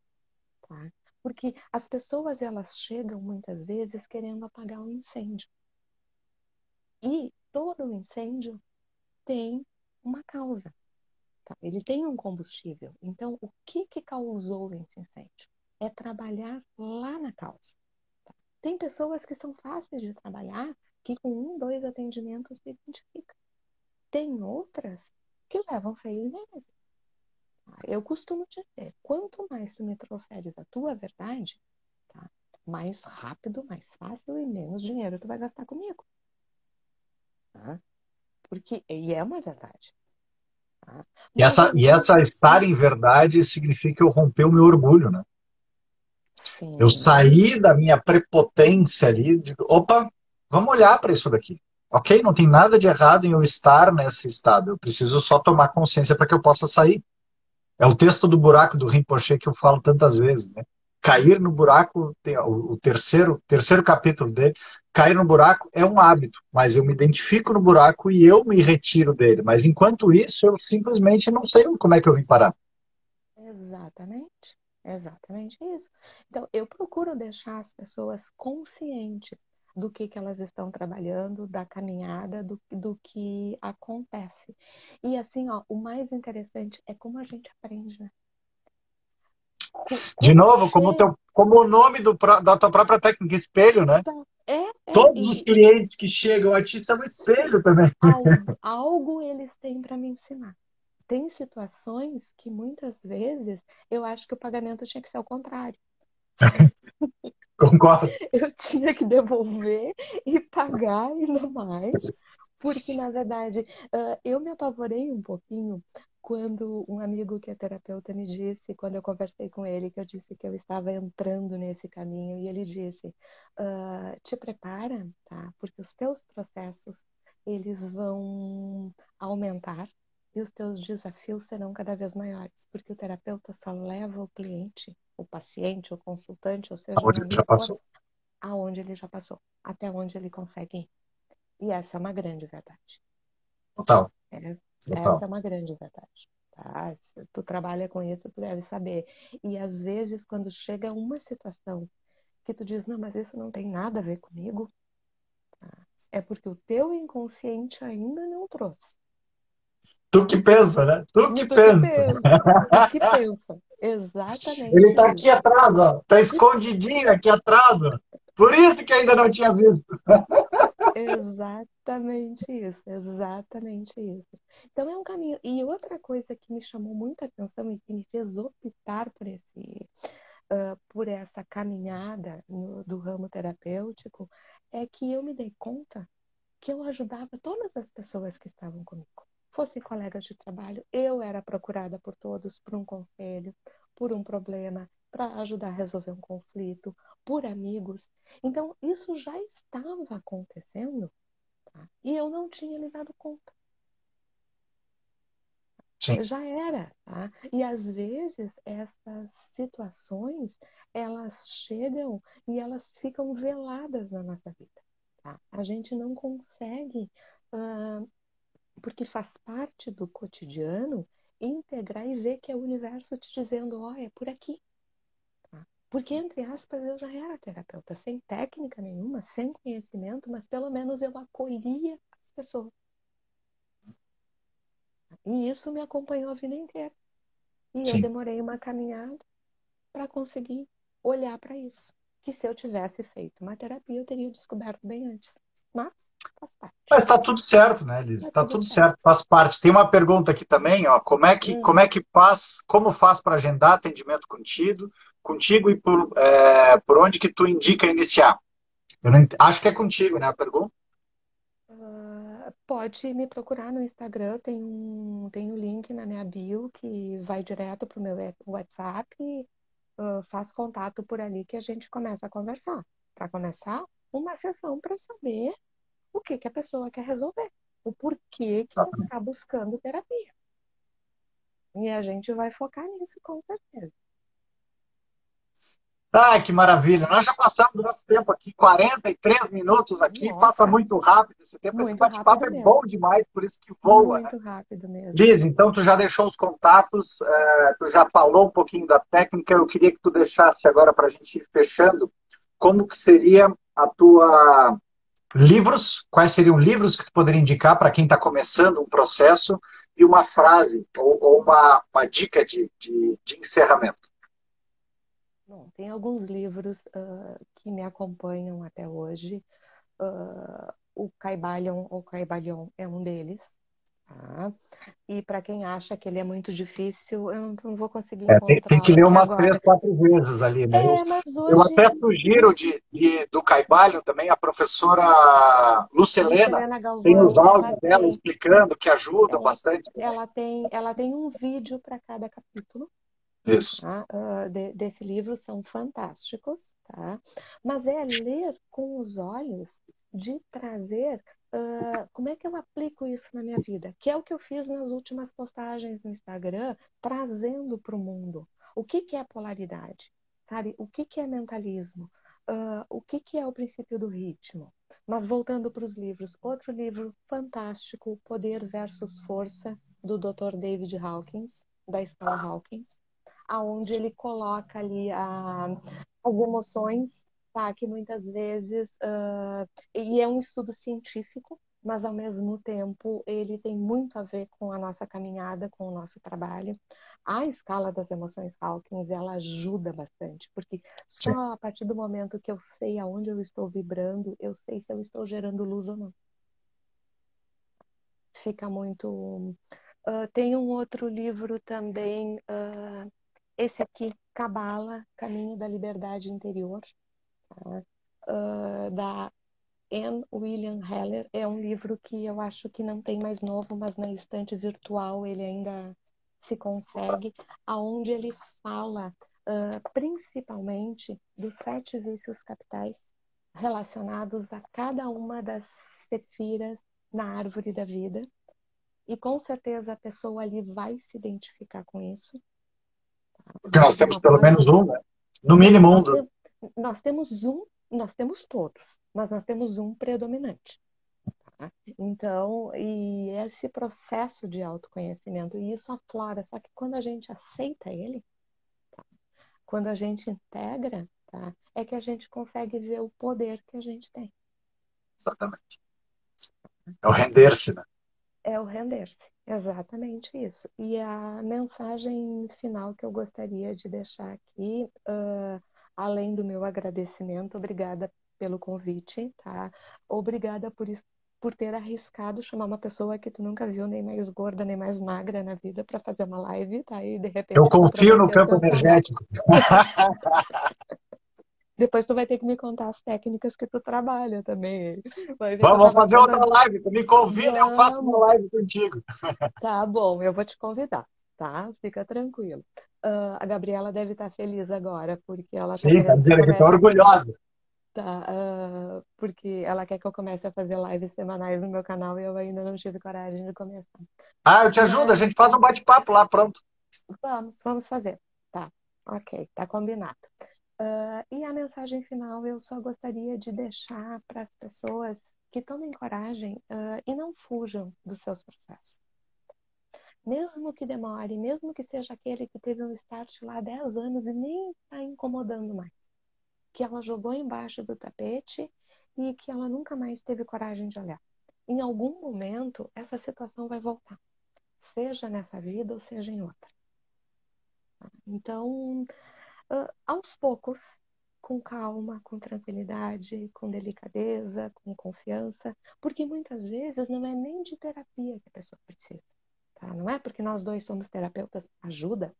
tá? Porque as pessoas, elas chegam muitas vezes querendo apagar um incêndio. E todo incêndio tem uma causa, tá? Ele tem um combustível. Então, o que que causou esse incêndio? É trabalhar lá na causa. Tem pessoas que são fáceis de trabalhar, que com um, dois atendimentos se identifica. Tem outras que levam 6 meses. Eu costumo dizer, quanto mais tu me trouxeres a tua verdade, tá? Mais rápido, mais fácil e menos dinheiro tu vai gastar comigo. Tá? E é uma verdade. Tá? E Mas às essa vezes, estar em verdade significa eu romper o meu orgulho, né? Eu sim, saí da minha prepotência ali, de, opa, vamos olhar para isso daqui. Ok, não tem nada de errado em eu estar nesse estado. Eu preciso só tomar consciência para que eu possa sair. É o texto do buraco do Rinpoche que eu falo tantas vezes, né? Cair no buraco, o terceiro capítulo dele, cair no buraco é um hábito, mas eu me identifico no buraco e eu me retiro dele. Mas enquanto isso, eu simplesmente não sei como é que eu vim parar. exatamente. Exatamente isso. Então, eu procuro deixar as pessoas conscientes. do que elas estão trabalhando, da caminhada, do que acontece. E assim, ó, o mais interessante é como a gente aprende, né? De Como novo, chega. como o nome da tua própria técnica, espelho, né? Todos os clientes que chegam a ti são espelho também. Algo eles têm para me ensinar. Tem situações que muitas vezes eu acho que o pagamento tinha que ser ao contrário. Concordo. Eu tinha que devolver e pagar ainda mais, porque, na verdade, eu me apavorei um pouquinho quando um amigo que é terapeuta me disse, quando eu conversei com ele, que eu disse que eu estava entrando nesse caminho, e ele disse, te prepara, tá? Porque os teus processos, eles vão aumentar e os teus desafios serão cada vez maiores, porque o terapeuta só leva o cliente, o paciente, o consultante, ou seja, o Onde nome já que for, passou. aonde ele já passou, até onde ele consegue ir. E essa é uma grande verdade. Total. Essa Total. é uma grande verdade. Tá? Se tu trabalha com isso, tu deve saber. E às vezes, quando chega uma situação que tu diz, não, mas isso não tem nada a ver comigo, tá? É porque o teu inconsciente ainda não trouxe. Tu que pensa, né? Tu que Tu que pensa. pensa, tu que pensa. Ele Exatamente está isso. aqui atrás, ó. Tá escondidinho aqui atrás, ó. Por isso que ainda não tinha visto. Exatamente isso, exatamente isso. Então é um caminho. E outra coisa que me chamou muita atenção e que me fez optar por essa caminhada do ramo terapêutico é que eu me dei conta que eu ajudava todas as pessoas que estavam comigo. Fossem colegas de trabalho, eu era procurada por todos por um conselho, por um problema, para ajudar a resolver um conflito, por amigos. Então, isso já estava acontecendo, tá? E eu não tinha me dado conta. Sim, Já era, tá? E às vezes essas situações, elas chegam e elas ficam veladas na nossa vida, tá? A gente não consegue, porque faz parte do cotidiano, integrar e ver que é o universo te dizendo, ó, é por aqui, tá? Porque, entre aspas, eu já era terapeuta, sem técnica nenhuma, sem conhecimento, mas pelo menos eu acolhia as pessoas. E isso me acompanhou a vida inteira. E eu sim. demorei uma caminhada para conseguir olhar para isso. Que se eu tivesse feito uma terapia, eu teria descoberto bem antes. Mas faz parte. Mas está tudo certo, né, Liz? Tá Está tudo tudo certo. certo, faz parte. Tem uma pergunta aqui também, ó. Hum. Como é que faz, como faz para agendar atendimento contigo e por onde que tu indica iniciar? Eu não acho que é contigo, né, a pergunta? Pode me procurar no Instagram, tem um link na minha bio que vai direto para o meu WhatsApp. Faz contato por ali que a gente começa a conversar. Para começar, uma sessão para saber o que a pessoa quer resolver, o porquê que ela está buscando terapia. E a gente vai focar nisso com certeza. Ah, que maravilha. Nós já passamos do nosso tempo aqui, 43 minutos aqui, passa Nossa, muito rápido esse tempo. Esse muito bate-papo rápido é bom mesmo. demais, por isso que voa, né? Muito rápido mesmo. Liz, então tu já deixou os contatos, tu já falou um pouquinho da técnica, eu queria que tu deixasse agora para a gente ir fechando, como que seria a tua livros, quais seriam livros que tu poderia indicar para quem está começando um processo e uma frase ou uma dica de encerramento. Bom, tem alguns livros que me acompanham até hoje. O Caibalion é um deles. Tá? E para quem acha que ele é muito difícil, eu não vou conseguir Tem que encontrá-lo ler aqui umas três, agora. quatro vezes ali, né? Mas Eu hoje, até sugiro do Caibalho também a professora Lucelena, Lucilena tem os Galvão, áudios dela explicando que ajudam ela, bastante. ela tem um vídeo para cada capítulo. Isso. Tá? Desse livro são fantásticos, tá? Mas é ler com os olhos de trazer como é que eu aplico isso na minha vida, que é o que eu fiz nas últimas postagens no Instagram, trazendo para o mundo. O que que é polaridade? Sabe? O que que é mentalismo? O que que é o princípio do ritmo? Mas voltando para os livros, outro livro fantástico, Poder versus Força, do Dr. David Hawkins, da Escola Hawkins, aonde ele coloca ali as emoções tá? Que muitas vezes, e é um estudo científico, mas ao mesmo tempo ele tem muito a ver com a nossa caminhada, com o nosso trabalho. A escala das emoções Hawkins, ela ajuda bastante, porque Sim. só a partir do momento que eu sei aonde eu estou vibrando, eu sei se eu estou gerando luz ou não. Fica muito. Tem um outro livro também, esse aqui, Cabala, Caminho da Liberdade Interior, tá? Da Anne William Heller. É um livro que eu acho que não tem mais novo, mas na estante virtual ele ainda se consegue, aonde ele fala principalmente dos 7 vícios capitais relacionados a cada uma das sefiras na árvore da vida. E com certeza a pessoa ali vai se identificar com isso. Porque nós De temos uma pelo forma. menos um, né? No mínimo um. Nós temos um, nós temos todos, mas nós temos um predominante. Tá? Então, e esse processo de autoconhecimento, e isso aflora, só que quando a gente aceita ele, tá? Quando a gente integra, tá? É que a gente consegue ver o poder que a gente tem. Exatamente. É o render-se, né? É o render-se, exatamente isso. E a mensagem final que eu gostaria de deixar aqui, além do meu agradecimento, obrigada pelo convite, tá? Obrigada por ter arriscado chamar uma pessoa que tu nunca viu, nem mais gorda, nem mais magra na vida, para fazer uma live, tá? E de Eu repente confio no comprometer o campo teu canal. energético. Depois tu vai ter que me contar as técnicas que tu trabalha também. Vai ver que eu Vamos tava fazer toda. outra live. Tu me convida, eu faço uma Vamos! live contigo. Tá bom, eu vou te convidar, tá? Fica tranquilo. A Gabriela deve estar feliz agora, porque ela está Sim, tá querendo que eu dizendo que tá comece orgulhosa. tá, porque ela quer que eu comece a fazer lives semanais no meu canal e eu ainda não tive coragem de começar. Ah, eu te ajudo, a Mas gente faz um bate-papo lá, pronto. vamos fazer. Tá, ok, tá combinado. E a mensagem final eu só gostaria de deixar para as pessoas que tomem coragem, e não fujam dos seus processos. Mesmo que demore, mesmo que seja aquele que teve um start lá há 10 anos e nem está incomodando mais. Que ela jogou embaixo do tapete e que ela nunca mais teve coragem de olhar. Em algum momento, essa situação vai voltar. Seja nessa vida ou seja em outra. Então, aos poucos, com calma, com tranquilidade, com delicadeza, com confiança, porque muitas vezes não é nem de terapia que a pessoa precisa. Tá? Não é porque nós dois somos terapeutas, ajuda,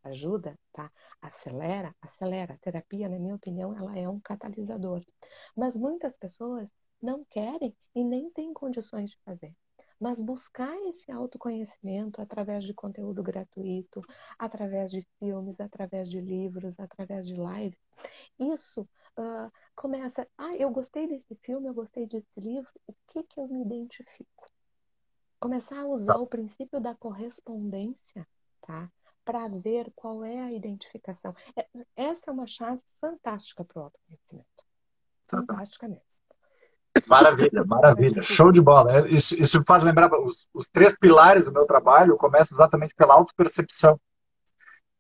tá? Acelera. A terapia, na minha opinião, ela é um catalisador. Mas muitas pessoas não querem e nem têm condições de fazer. Mas buscar esse autoconhecimento através de conteúdo gratuito, através de filmes, através de livros, através de lives, isso começa. Eu gostei desse filme, eu gostei desse livro, o que que eu me identifico? Começar a usar o princípio da correspondência, tá? Para ver qual é a identificação. Essa é uma chave fantástica para o autoconhecimento. Fantástica mesmo. Maravilha, maravilha. Show de bola. Isso me faz lembrar os 3 pilares do meu trabalho. Começa exatamente pela autopercepção.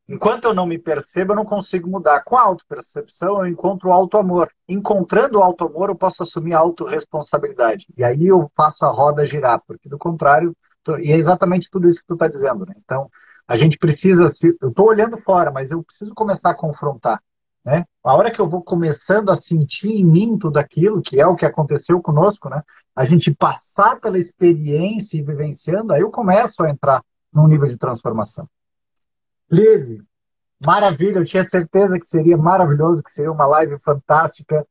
Enquanto eu não me percebo, eu não consigo mudar. Com a autopercepção, eu encontro o auto-amor. Encontrando o auto-amor, eu posso assumir a autorresponsabilidade. E aí eu faço a roda girar, porque do contrário, e é exatamente tudo isso que tu está dizendo, né? Então, a gente precisa, eu estou olhando fora, mas eu preciso começar a confrontar, né? A hora que eu vou começando a sentir em mim tudo aquilo, que é o que aconteceu conosco, né? A gente passar pela experiência e vivenciando, aí eu começo a entrar num nível de transformação. Liz, maravilha, eu tinha certeza que seria maravilhoso, que seria uma live fantástica.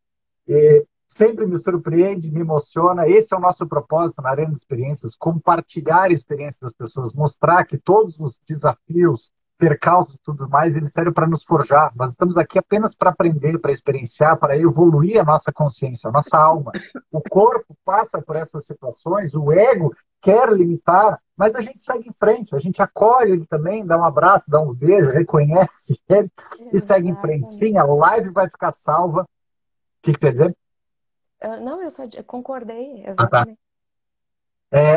E sempre me surpreende, me emociona. Esse é o nosso propósito na Arena de Experiências, compartilhar a experiência das pessoas, mostrar que todos os desafios, percalços e tudo mais, eles servem para nos forjar. Nós estamos aqui apenas para aprender, para experienciar, para evoluir a nossa consciência, a nossa alma. O corpo passa por essas situações, o ego quer limitar, mas a gente segue em frente, a gente acolhe ele também, dá um abraço, dá uns beijos, reconhece ele e segue em frente. Sim, a Exatamente. live vai ficar salva. O que quer dizer? Não, eu só concordei, Ah, tá. exatamente.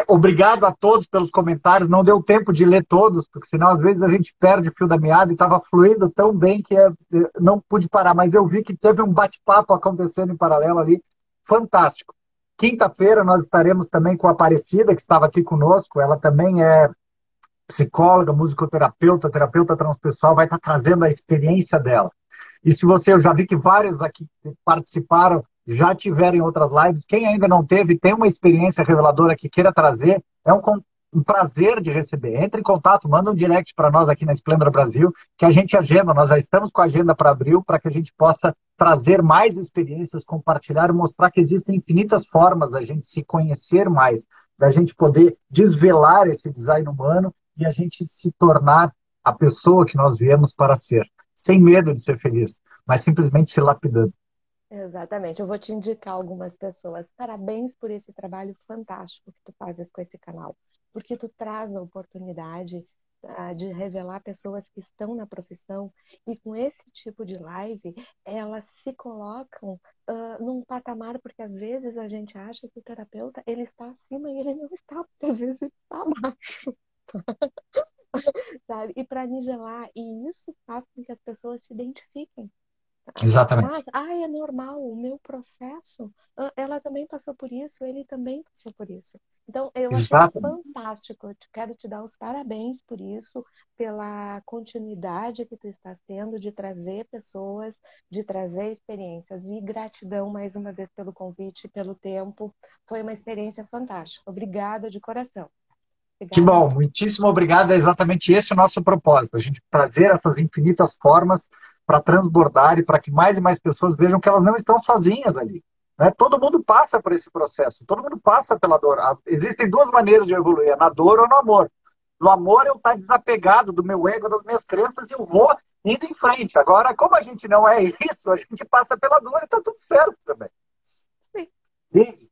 Obrigado a todos pelos comentários. Não deu tempo de ler todos, porque senão às vezes a gente perde o fio da meada e estava fluindo tão bem que não pude parar. Mas eu vi que teve um bate-papo acontecendo em paralelo ali, fantástico. Quinta-feira nós estaremos também com a Aparecida, que estava aqui conosco. Ela também é psicóloga, musicoterapeuta, terapeuta transpessoal, vai estar trazendo a experiência dela. E se você, eu já vi que vários aqui que participaram já tiveram em outras lives. Quem ainda não teve, tem uma experiência reveladora que queira trazer, é um prazer de receber. Entre em contato, manda um direct para nós aqui na Esplendor Brasil, que a gente agenda. Nós já estamos com a agenda para abril, para que a gente possa trazer mais experiências, compartilhar e mostrar que existem infinitas formas da gente se conhecer mais, da gente poder desvelar esse design humano e a gente se tornar a pessoa que nós viemos para ser, sem medo de ser feliz, mas simplesmente se lapidando. Exatamente. Eu vou te indicar algumas pessoas. Parabéns por esse trabalho fantástico que tu fazes com esse canal, porque tu traz a oportunidade de revelar pessoas que estão na profissão e com esse tipo de live elas se colocam num patamar, porque às vezes a gente acha que o terapeuta ele está acima e ele não está, porque às vezes ele está abaixo, sabe? E para nivelar, e isso faz com que as pessoas se identifiquem. Exatamente. Mas, é normal, o meu processo, ela também passou por isso, ele também passou por isso. Então, eu achei Exatamente. fantástico, eu quero te dar os parabéns por isso, pela continuidade que tu estás tendo de trazer pessoas, de trazer experiências. E gratidão mais uma vez pelo convite, pelo tempo. Foi uma experiência fantástica. Obrigada de coração. Que Obrigada bom, mesmo. muitíssimo obrigado. É exatamente esse o nosso propósito, a gente trazer essas infinitas formas para transbordar e para que mais e mais pessoas vejam que elas não estão sozinhas ali. Né? Todo mundo passa por esse processo, todo mundo passa pela dor. Existem duas maneiras de evoluir, é na dor ou no amor. No amor eu estar desapegado do meu ego, das minhas crenças e eu vou indo em frente. Agora, como a gente não é isso, a gente passa pela dor e está tudo certo também. Sim. Easy.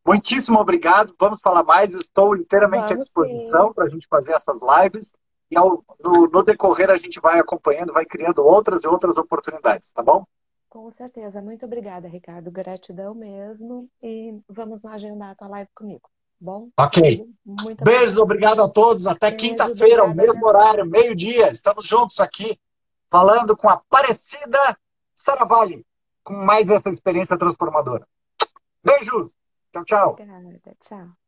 Muitíssimo obrigado. Vamos falar mais. Estou inteiramente à Vamos sim. disposição para a gente fazer essas lives. E no decorrer a gente vai acompanhando, vai criando outras e outras oportunidades, tá bom? Com certeza. Muito obrigada, Ricardo. Gratidão mesmo. E vamos lá agendar a tua live comigo. Tá bom? Ok. Muito Beijos, obrigada. obrigado a todos. Até Beijo, quinta-feira, ao obrigada mesmo mesmo. horário, meio-dia. Estamos juntos aqui, falando com a Aparecida Saravalli, com mais essa experiência transformadora. Beijos. Tchau, tchau. Obrigada. Tchau.